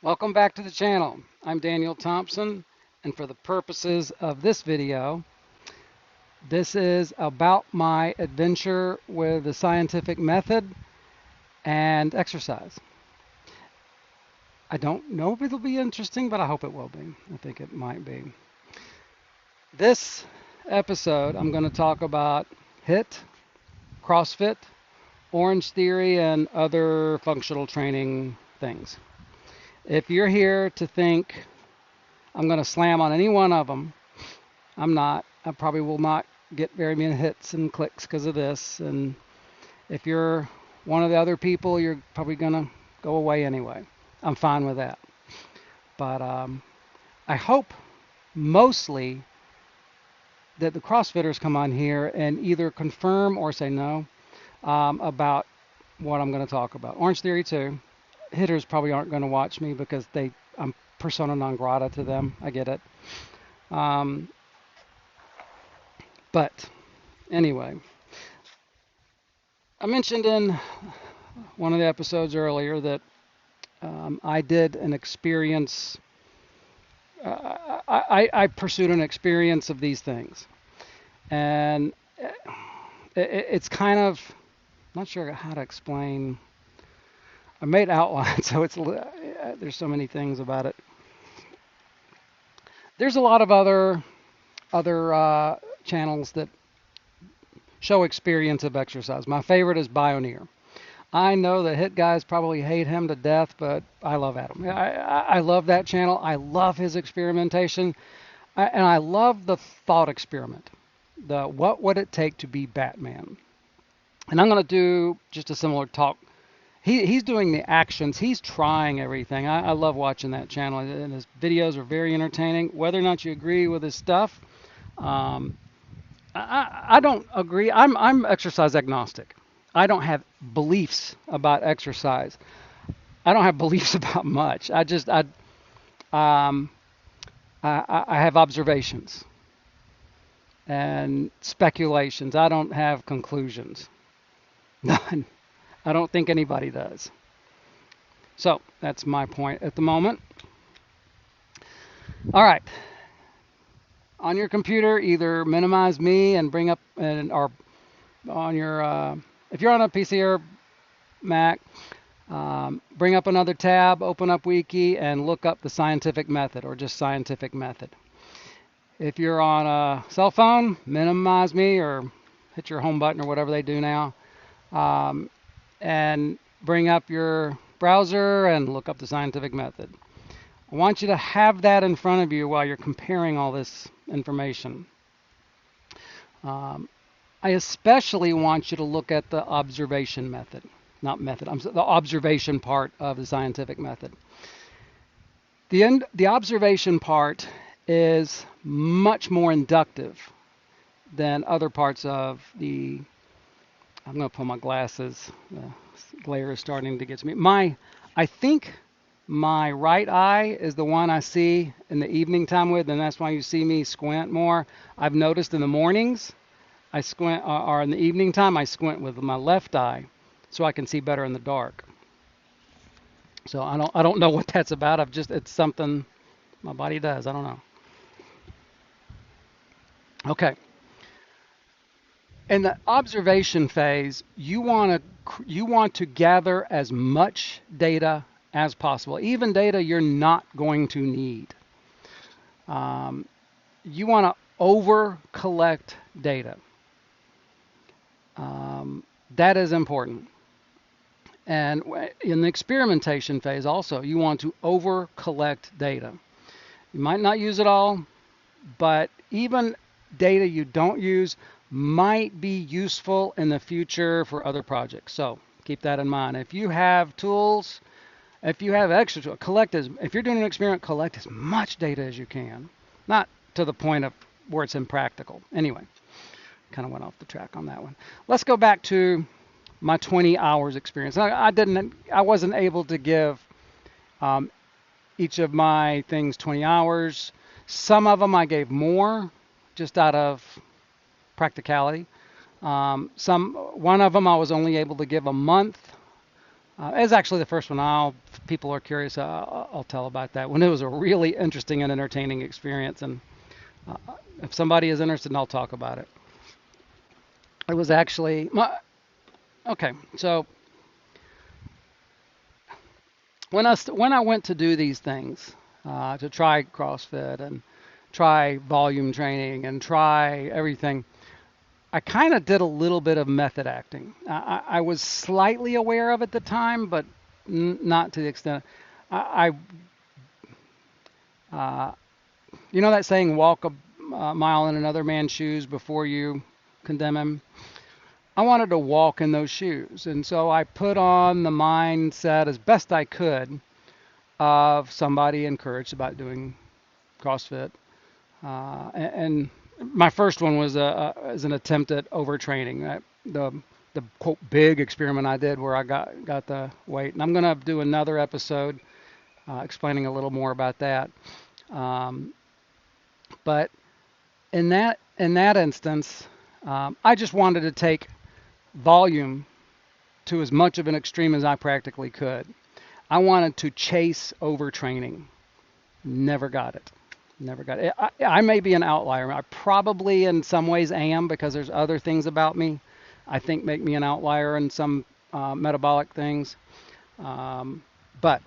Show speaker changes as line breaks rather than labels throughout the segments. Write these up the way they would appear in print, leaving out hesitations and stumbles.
Welcome back to the channel. I'm Daniel Thompson, and for the purposes of this video, this is about my adventure with the scientific method and exercise. I don't know if it'll be interesting, but I hope it will be. I think it might be. This episode, I'm going to talk about HIIT, CrossFit, Orange Theory, and other functional training things. If you're here to think I'm going to slam on any one of them, I'm not. I probably will not get very many hits and clicks because of this. And if you're one of the other people, you're probably going to go away anyway. I'm fine with that. But I hope mostly that the CrossFitters come on here and either confirm or say no about what I'm going to talk about. Orange Theory too. Hitters probably aren't going to watch me because I'm persona non grata to them. I get it. But anyway, I mentioned in one of the episodes earlier that I did an experience. I pursued an experience of these things, and it's kind of not sure how to explain. I made outlines, so there's so many things about it. There's a lot of other channels that show experience of exercise. My favorite is Bioneer. I know the HIIT guys probably hate him to death, but I love Adam. I love that channel. I love his experimentation, and I love the thought experiment. What would it take to be Batman? And I'm going to do just a similar talk. He's doing the actions. He's trying everything. I love watching that channel, and his videos are very entertaining. Whether or not you agree with his stuff, I don't agree. I'm exercise agnostic. I don't have beliefs about exercise. I don't have beliefs about much. I have observations and speculations. I don't have conclusions. None. I don't think anybody does. So that's my point at the moment. All right. On your computer, either minimize me and bring up, or on your, if you're on a PC or Mac, bring up another tab, open up Wiki, and look up the scientific method or just scientific method. If you're on a cell phone, minimize me or hit your home button or whatever they do now, and bring up your browser and look up the scientific method. I want you to have that in front of you while you're comparing all this information. I especially want you to look at the observation method. Not method, the observation part of the scientific method. The observation part is much more inductive than other parts of the, I'm going to pull my glasses, the glare is starting to get to me. I think my right eye is the one I see in the evening time with, and that's why you see me squint more. I've noticed in the mornings, I squint, or in the evening time, I squint with my left eye so I can see better in the dark. So I don't know what that's about. It's something my body does. I don't know. Okay. In the observation phase, you want to gather as much data as possible, even data you're not going to need. You want to over collect data. That is important. And in the experimentation phase also, you want to over collect data. You might not use it all, but even data you don't use might be useful in the future for other projects. So keep that in mind. If you have tools, if you have extra tools, if you're doing an experiment, collect as much data as you can. Not to the point of where it's impractical. Anyway, kind of went off the track on that one. Let's go back to my 20 hours experience. I wasn't able to give each of my things 20 hours. Some of them I gave more just out of practicality. One of them I was only able to give a month. It's actually the first one. I'll if people are curious, I'll tell about that one. It was a really interesting and entertaining experience, and uh, if somebody is interested, I'll talk about it. It was actually okay. So when I went to do these things, to try CrossFit and try volume training and try everything, I kind of did a little bit of method acting. I was slightly aware of it at the time, but not to the extent. Uh, you know that saying, walk a mile in another man's shoes before you condemn him? I wanted to walk in those shoes. And so I put on the mindset as best I could of somebody encouraged about doing CrossFit. And my first one was as an attempt at overtraining. The quote big experiment I did where I got the weight. And I'm going to do another episode explaining a little more about that. But in that instance, I just wanted to take volume to as much of an extreme as I practically could. I wanted to chase overtraining. Never got it. Never got it. I may be an outlier. I probably in some ways am because there's other things about me I think make me an outlier in some metabolic things. But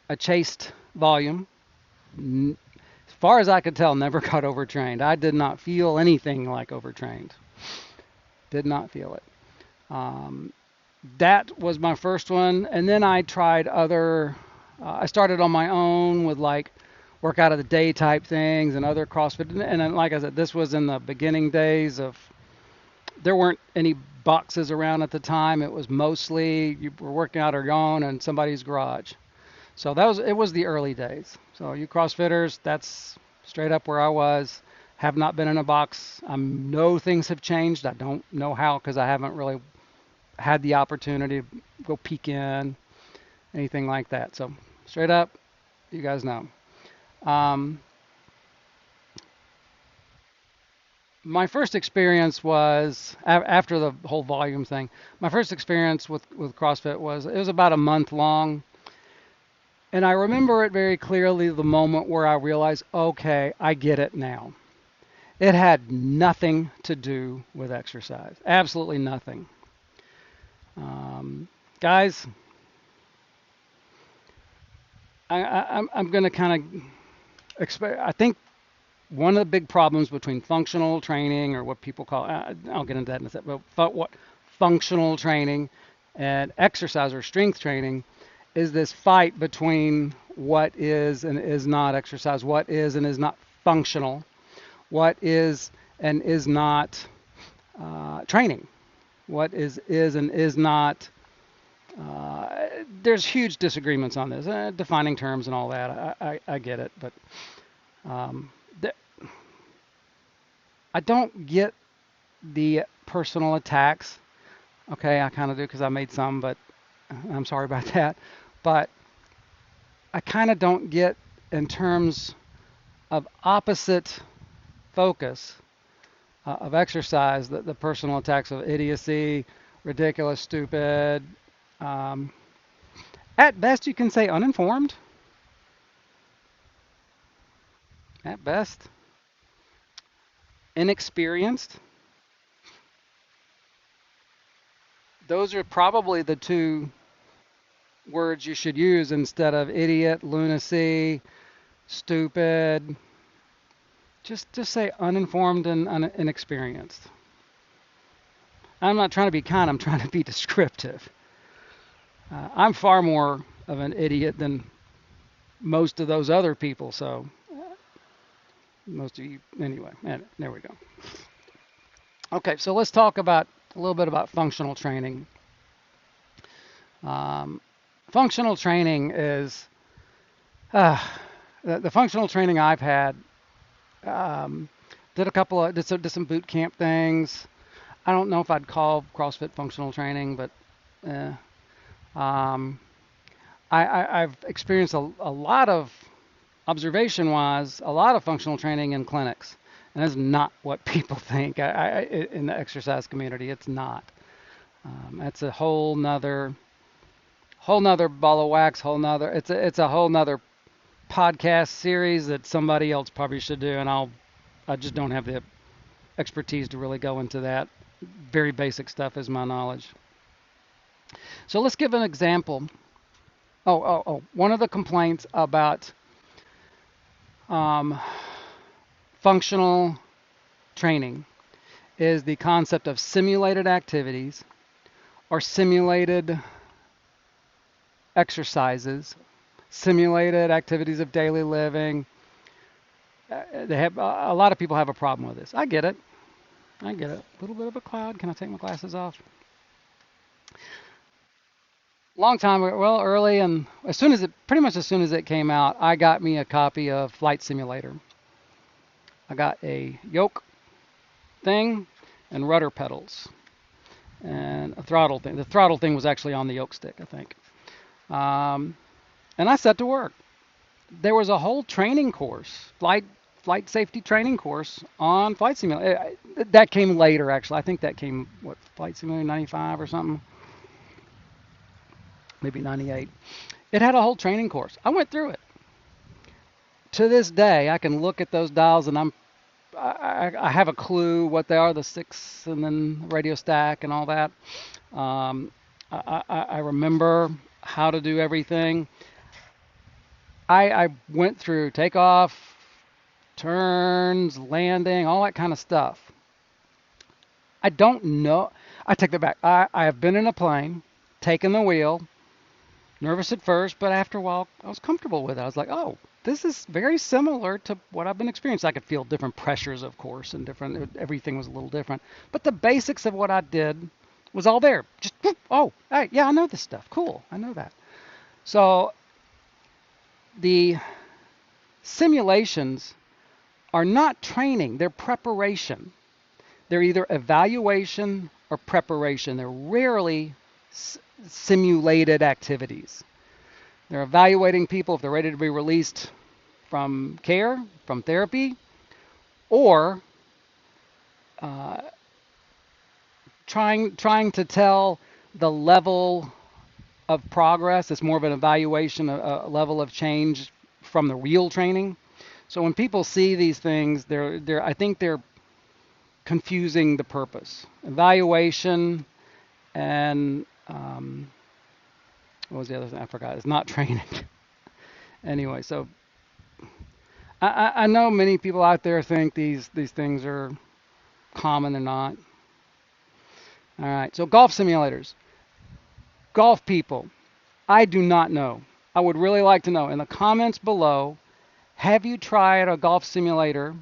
I chased volume. As far as I could tell, never got overtrained. I did not feel anything like overtrained. Did not feel it. That was my first one. And then I tried I started on my own with like workout of the day type things and other CrossFit. And then, like I said, this was in the beginning days of, there weren't any boxes around at the time. It was mostly you were working out on your own in somebody's garage. So it was the early days. So you CrossFitters, that's straight up where I was. Have not been in a box. I know things have changed. I don't know how because I haven't really had the opportunity to go peek in, anything like that. So straight up, you guys know. My first experience was after the whole volume thing. My first experience with CrossFit it was about a month long. And I remember it very clearly, the moment where I realized, okay, I get it now. It had nothing to do with exercise. Absolutely nothing. Guys, I'm going to kind of I think one of the big problems between functional training, or what people call, I'll get into that in a second, but what functional training and exercise or strength training is this fight between what is and is not exercise, what is and is not functional, what is and is not training, what is and is not. There's huge disagreements on this, defining terms and all that. I get it, but I don't get the personal attacks. Okay, I kind of do because I made some, but I'm sorry about that. But I kind of don't get, in terms of opposite focus of exercise, the personal attacks of idiocy, ridiculous, stupid. At best, you can say uninformed. At best, inexperienced. Those are probably the two words you should use instead of idiot, lunacy, stupid. Just say uninformed and inexperienced. I'm not trying to be kind, I'm trying to be descriptive. I'm far more of an idiot than most of those other people, so most of you, anyway, there we go. Okay, so let's talk about a little bit about functional training. Functional training is the functional training I've had. Did some boot camp things. I don't know if I'd call CrossFit functional training, but I've experienced a lot of, observation-wise, a lot of functional training in clinics, and that's not what people think. In the exercise community, it's not. That's a whole whole nother ball of wax, whole nother. It's a whole nother podcast series that somebody else probably should do, and I just don't have the expertise to really go into that. Very basic stuff is my knowledge. So let's give an example. Oh. One of the complaints about um, functional training is the concept of simulated activities or simulated exercises, simulated activities of daily living. They have a lot of people have a problem with this. I get it. I get it. A little bit of a cloud. Can I take my glasses off? Long time ago, well, early, and pretty much as soon as it came out, I got me a copy of Flight Simulator. I got a yoke thing and rudder pedals and a throttle thing. The throttle thing was actually on the yoke stick, I think. And I set to work. There was a whole training course, flight safety training course on Flight Simulator. That came later, actually. I think that came, Flight Simulator 95 or something? Maybe 98. It had a whole training course. I went through it. To this day, I can look at those dials and I have a clue what they are, the 6 and then the radio stack and all that. I remember how to do everything. I went through takeoff, turns, landing, all that kind of stuff. I don't know. I take that back. I have been in a plane, taken the wheel, nervous at first, but after a while, I was comfortable with it. I was like, oh, this is very similar to what I've been experiencing. I could feel different pressures, of course, and everything was a little different. But the basics of what I did was all there. Just, oh, hey, yeah, I know this stuff. Cool, I know that. So the simulations are not training, they're preparation. They're either evaluation or preparation. They're rarely simulated activities. They're evaluating people if they're ready to be released from care, from therapy, or trying to tell the level of progress. It's more of an evaluation, a level of change from the real training. So when people see these things, I think they're confusing the purpose. Evaluation and what was the other thing? I forgot. It's not training. Anyway, so I know many people out there think these things are common. They're not. All right, so golf simulators. Golf people, I do not know. I would really like to know in the comments below, have you tried a golf simulator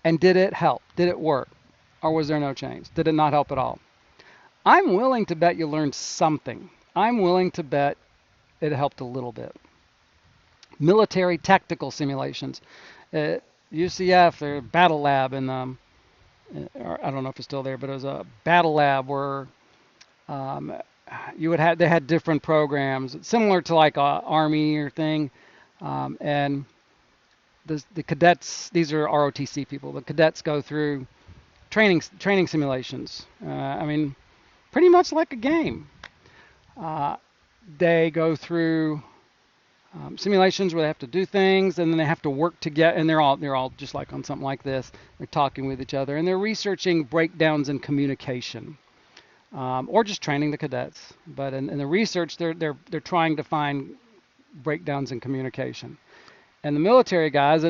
and did it help? Did it work? Or was there no change? Did it not help at all? I'm willing to bet you learned something. I'm willing to bet it helped a little bit. Military tactical simulations. UCF, their battle lab, and I don't know if it's still there, but it was a battle lab where they had different programs similar to like a Army or thing, and the cadets. These are ROTC people. The cadets go through training simulations. I mean, pretty much like a game. They go through simulations where they have to do things, and then they have to work together. And they're all just like on something like this. They're talking with each other, and they're researching breakdowns in communication, or just training the cadets. But in the research, they're trying to find breakdowns in communication. And the military guys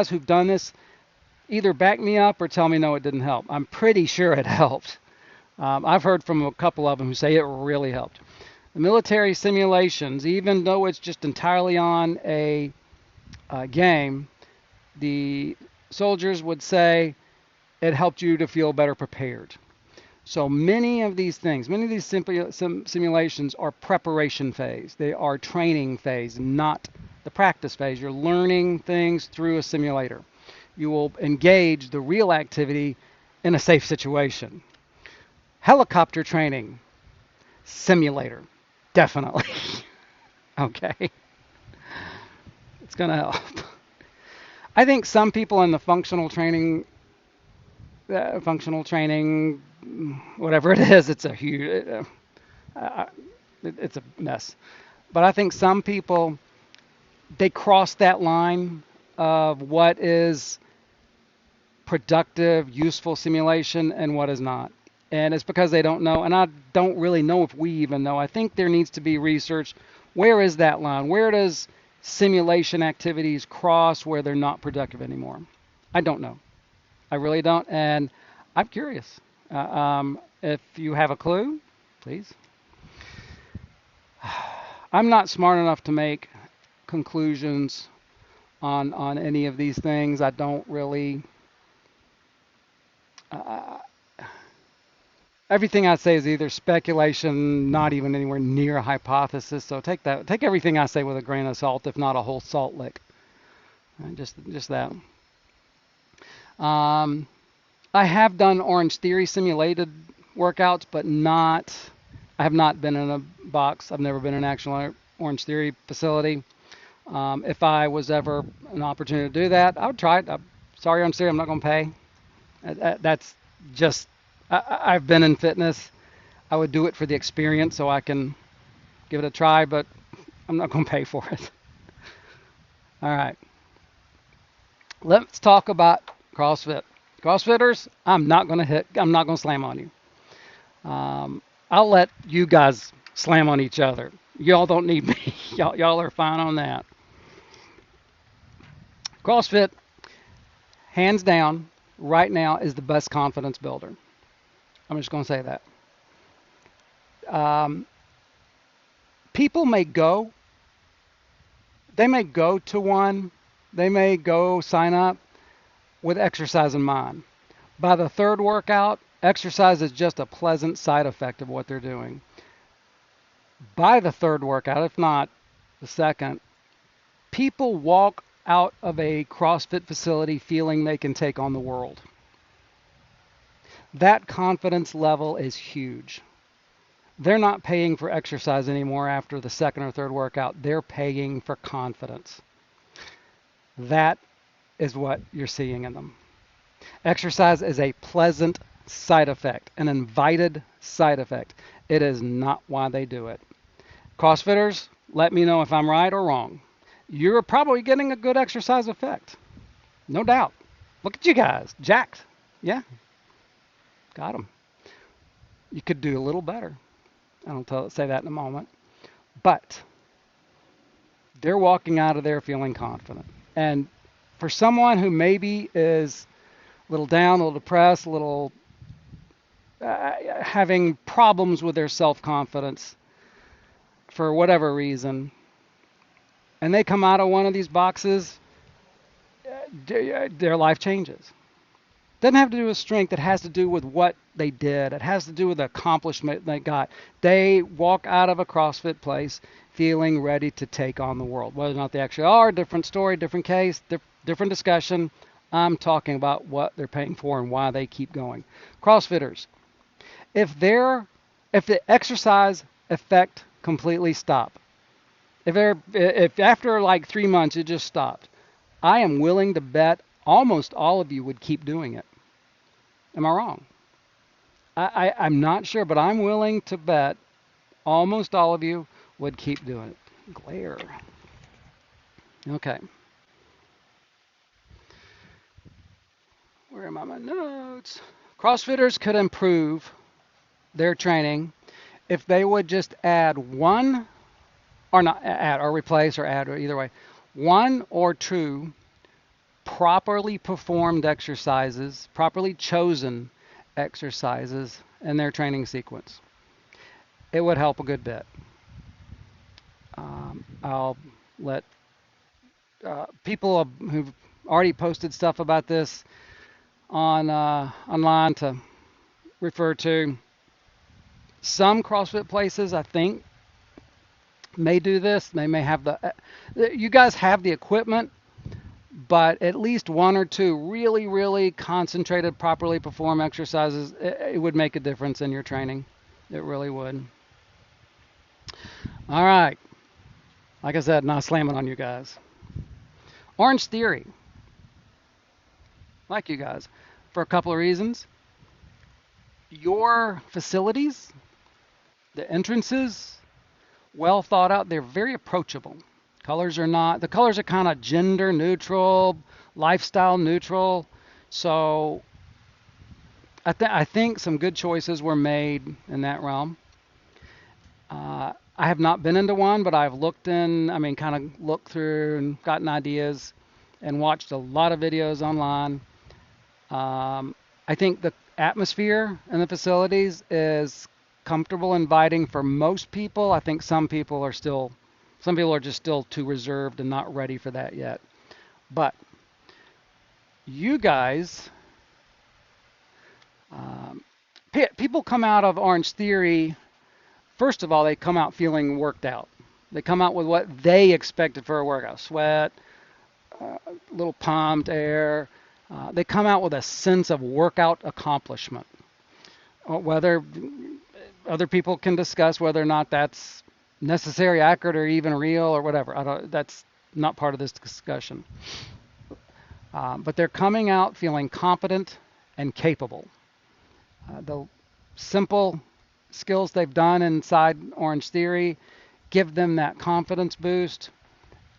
who've done this either back me up or tell me no, it didn't help. I'm pretty sure it helped. I've heard from a couple of them who say it really helped. The military simulations, even though it's just entirely on a game, the soldiers would say it helped you to feel better prepared. So many of these simulations are preparation phase. They are training phase, not the practice phase. You're learning things through a simulator. You will engage the real activity in a safe situation. Helicopter training, simulator, definitely. Okay. It's going to help. I think some people in the functional training, whatever it is, it's a huge, It's a mess. But I think some people, they cross that line of what is productive, useful simulation and what is not. And it's because they don't know. And I don't really know if we even know. I think there needs to be research. Where is that line? Where does simulation activities cross where they're not productive anymore? I don't know. I really don't. And I'm curious. If you have a clue, please. I'm not smart enough to make conclusions on any of these things. I don't really. Uh, Everything I say is either speculation, not even anywhere near a hypothesis. So take everything I say with a grain of salt, if not a whole salt lick. Just that. Um, I have done Orange Theory simulated workouts, but not. I have not been in a box. I've never been in an actual Orange Theory facility. If I was ever an opportunity to do that, I would try it. I'm sorry, Orange Theory, I'm not going to pay. That's just. I've been in fitness. I would do it for the experience so I can give it a try, but I'm not going to pay for it. All right. Let's talk about CrossFit. CrossFitters, I'm not going to slam on you. I'll let you guys slam on each other. Y'all don't need me. Y'all are fine on that. CrossFit, hands down, right now is the best confidence builder. I'm just going to say that. Um, People they may go to one, they may go sign up with exercise in mind. By the third workout, exercise is just a pleasant side effect of what they're doing. By the third workout, if not the second, people walk out of a CrossFit facility feeling they can take on the world. That confidence level is huge. They're not paying for exercise anymore after the second or third workout. They're paying for confidence. That is what you're seeing in them. Exercise is a pleasant side effect, an invited side effect. It is not why they do it. CrossFitters, let me know if I'm right or wrong. You're probably getting a good exercise effect. No doubt. Look at you guys. Jacked. Yeah. Got them. You could do a little better. I'll say that in a moment. But they're walking out of there feeling confident. And for someone who maybe is a little down, a little depressed, a little having problems with their self-confidence for whatever reason, and they come out of one of these boxes, their life changes. Doesn't have to do with strength. It has to do with what they did. It has to do with the accomplishment they got. They walk out of a CrossFit place feeling ready to take on the world. Whether or not they actually are, different story, different case, different discussion. I'm talking about what they're paying for and why they keep going. CrossFitters, if the exercise effect completely stopped, if after like 3 months it just stopped, I am willing to bet almost all of you would keep doing it. Am I wrong? I'm not sure, but I'm willing to bet almost all of you would keep doing it. Glare. Okay. Where am I? My notes. CrossFitters could improve their training if they would just add one, or not add, or replace, or add, or either way, one or two properly performed exercises, properly chosen exercises in their training sequence. It would help a good bit. I'll let people who've already posted stuff about this on online to refer to. Some CrossFit places, I think, may do this. They may have you guys have the equipment, but at least one or two really, really concentrated, properly performed exercises, it would make a difference in your training. It really would. All right. Like I said, not slamming on you guys. Orange Theory. Like you guys. For a couple of reasons. Your facilities, the entrances, well thought out. They're very approachable. Colors are not, the colors are kind of gender neutral, lifestyle neutral. So I think some good choices were made in that realm. I have not been into one, but I've looked in, I mean, kind of looked through and gotten ideas and watched a lot of videos online. I think the atmosphere in the facilities is comfortable, inviting for most people. I think some people are just still too reserved and not ready for that yet. But you guys, um, people come out of Orange Theory. First of all, they come out feeling worked out. They come out with what they expected for a workout: sweat, a little pumped air. They come out with a sense of workout accomplishment. Whether other people can discuss whether or not that's necessary, accurate, or even real, or whatever. That's not part of this discussion. But they're coming out feeling competent and capable. The simple skills they've done inside Orange Theory give them that confidence boost,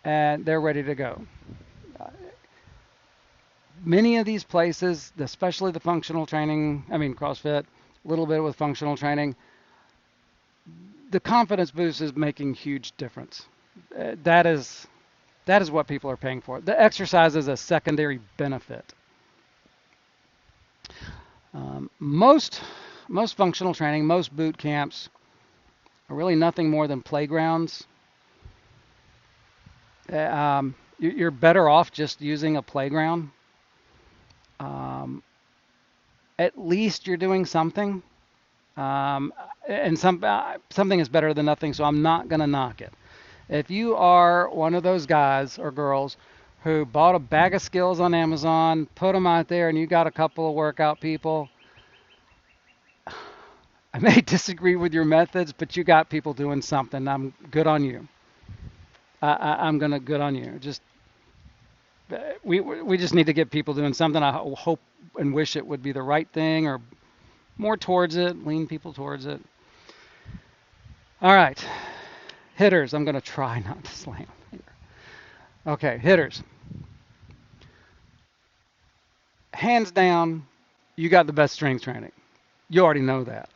and they're ready to go. Many of these places, especially the functional training, I mean CrossFit, a little bit with functional training, the confidence boost is making huge difference. That is what people are paying for. The exercise is a secondary benefit. Most functional training, most boot camps are really nothing more than playgrounds. You're better off just using a playground. At least you're doing something. And something is better than nothing, so I'm not going to knock it. If you are one of those guys or girls who bought a bag of skills on Amazon, put them out there, and you got a couple of workout people, I may disagree with your methods, but you got people doing something. I'm good on you. I'm going to good on you. Just we just need to get people doing something. I hope and wish it would be the right thing, or more towards it, lean people towards it. All right, hitters. I'm going to try not to slam here. Okay, hitters. Hands down, you got the best strength training. You already know that.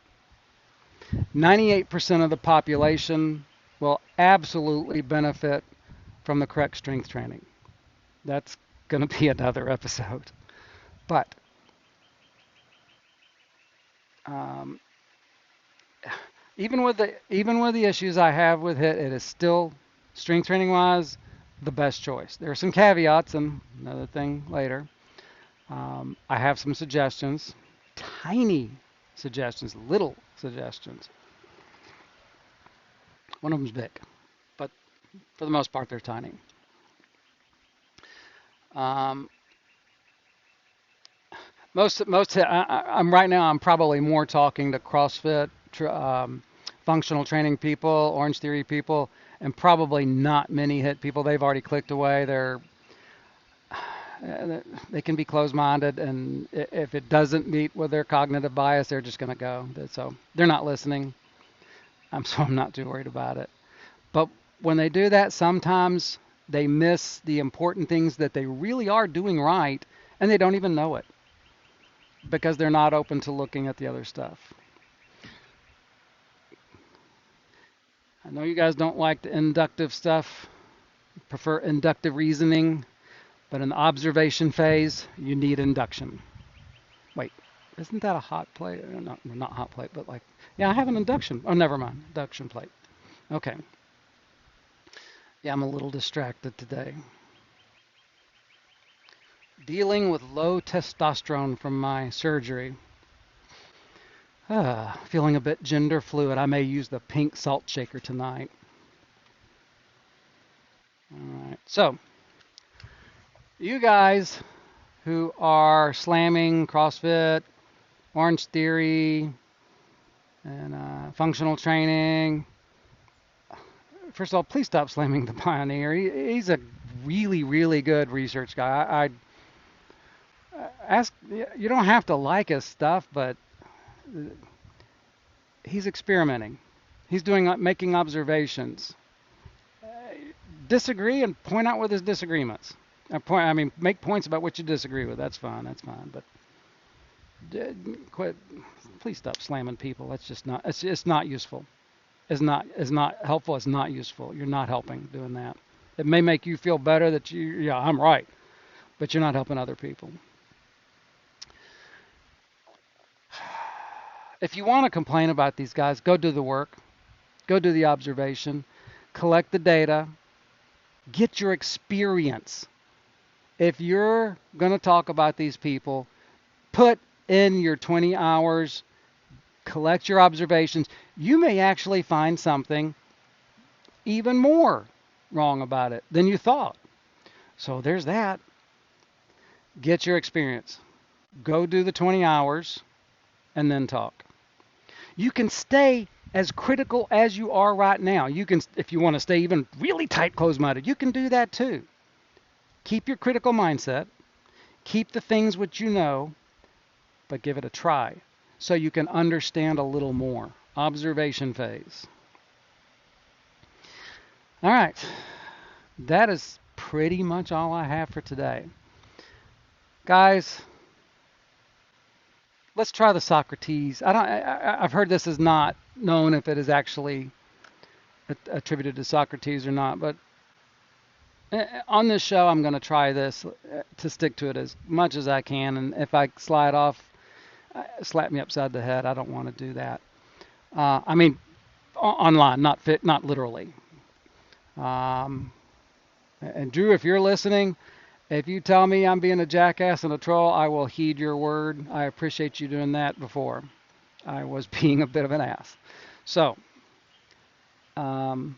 98% of the population will absolutely benefit from the correct strength training. That's going to be another episode. But even with the issues I have with it, it is still, strength training wise, the best choice. There are some caveats, and another thing later. I have some suggestions, tiny suggestions, little suggestions. One of them's big, but for the most part, they're tiny. I'm right now, I'm probably more talking to CrossFit, functional training people, Orange Theory people, and probably not many HIIT people. They've already clicked away. They can be closed-minded, and if it doesn't meet with their cognitive bias, they're just going to go. So they're not listening. So I'm not too worried about it. But when they do that, sometimes they miss the important things that they really are doing right, and they don't even know it because they're not open to looking at the other stuff. I know you guys don't like the inductive stuff, prefer inductive reasoning, but in the observation phase, you need induction. Wait, isn't that a hot plate? Not hot plate, but like, yeah, I have an induction. Oh, never mind, induction plate. Okay. Yeah, I'm a little distracted today. Dealing with low testosterone from my surgery. Feeling a bit gender fluid. I may use the pink salt shaker tonight. All right. So, you guys who are slamming CrossFit, Orange Theory, and functional training, first of all, please stop slamming the Pioneer. He's a really, really good research guy. You don't have to like his stuff, but he's experimenting. He's doing making observations. Disagree and point out with his disagreements. I mean, make points about what you disagree with. That's fine. That's fine. But quit. Please stop slamming people. That's just not. It's not useful. It's not helpful. It's not useful. You're not helping doing that. It may make you feel better that yeah, I'm right, but you're not helping other people. If you want to complain about these guys, go do the work. Go do the observation. Collect the data. Get your experience. If you're going to talk about these people, put in your 20 hours, collect your observations. You may actually find something even more wrong about it than you thought. So there's that. Get your experience. Go do the 20 hours and then talk. You can stay as critical as you are right now. You can, if you want to stay even really tight, closed-minded, you can do that too. Keep your critical mindset. Keep the things which you know, but give it a try so you can understand a little more. Observation phase. All right. That is pretty much all I have for today. Guys, let's try the Socrates. I've heard this is not known if it is actually attributed to Socrates or not, but on this show, I'm going to try this to stick to it as much as I can. And if I slide off, slap me upside the head. I don't want to do that. I mean, online, not literally. And Drew, if you're listening, if you tell me I'm being a jackass and a troll, I will heed your word. I appreciate you doing that before. I was being a bit of an ass. So, do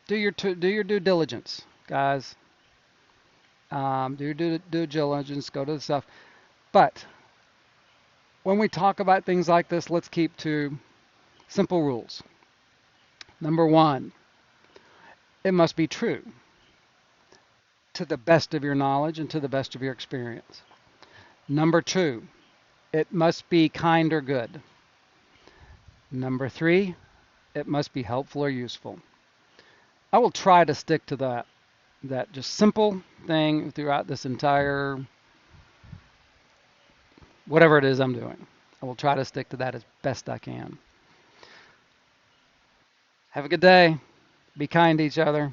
your due diligence, guys. Do your due diligence. Go to the stuff. But when we talk about things like this, let's keep to simple rules. Number one, it must be true to the best of your knowledge and to the best of your experience. Number two, it must be kind or good. Number three, it must be helpful or useful. I will try to stick to that just simple thing throughout this entire whatever it is I'm doing. I will try to stick to that as best I can. Have a good day. Be kind to each other.